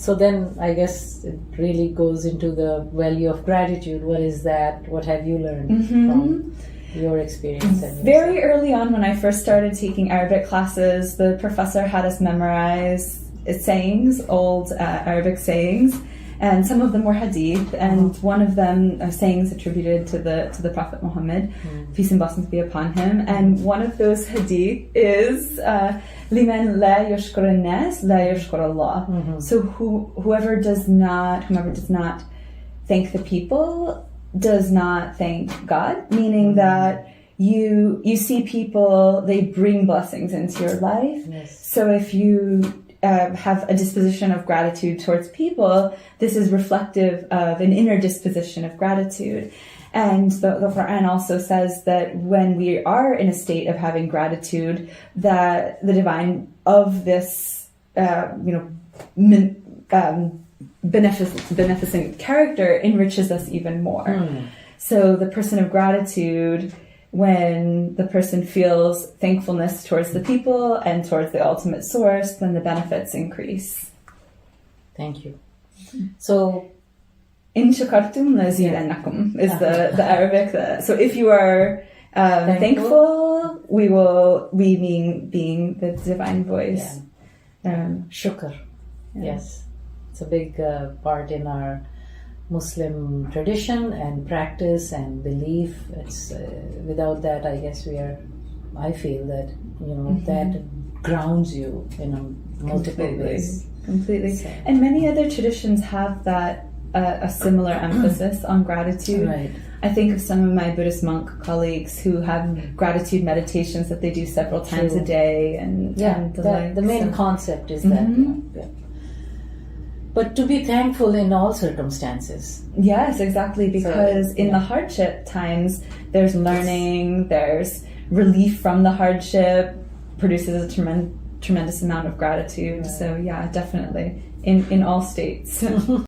So then I guess it really goes into the value of gratitude. What is that? What have you learned from your experience? Very early on, when I first started taking Arabic classes, the professor had us memorize sayings, old Arabic sayings, and some of them were hadith, and one of them are sayings attributed to the Prophet Muhammad, peace and blessings be upon him. And one of those hadith is "Liman la yashkur an-nas la yashkur Allah." So whoever does not thank the people does not thank God, meaning that you see people, they bring blessings into your life. Yes. So if you have a disposition of gratitude towards people, this is reflective of an inner disposition of gratitude. And the Quran also says that when we are in a state of having gratitude, that the divine of this, beneficent character enriches us even more. So the person of gratitude, when the person feels thankfulness towards the people and towards the ultimate source, then the benefits increase. Thank you. So, in shakartum lazidannakum is the Arabic. So if you are thankful, we mean being the divine voice. Shukr. Yes. It's a big part in our Muslim tradition and practice and belief. It's without that, I guess I feel that that grounds you in multiple ways. Completely. So. And many other traditions have that a similar emphasis on gratitude. Right. I think of some of my Buddhist monk colleagues who have gratitude meditations that they do several times a day, and the main concept is that. Yeah. But to be thankful in all circumstances. Yes, exactly, because in the hardship times, there's learning, there's relief from the hardship, produces a tremendous amount of gratitude. So yeah, definitely, in all states.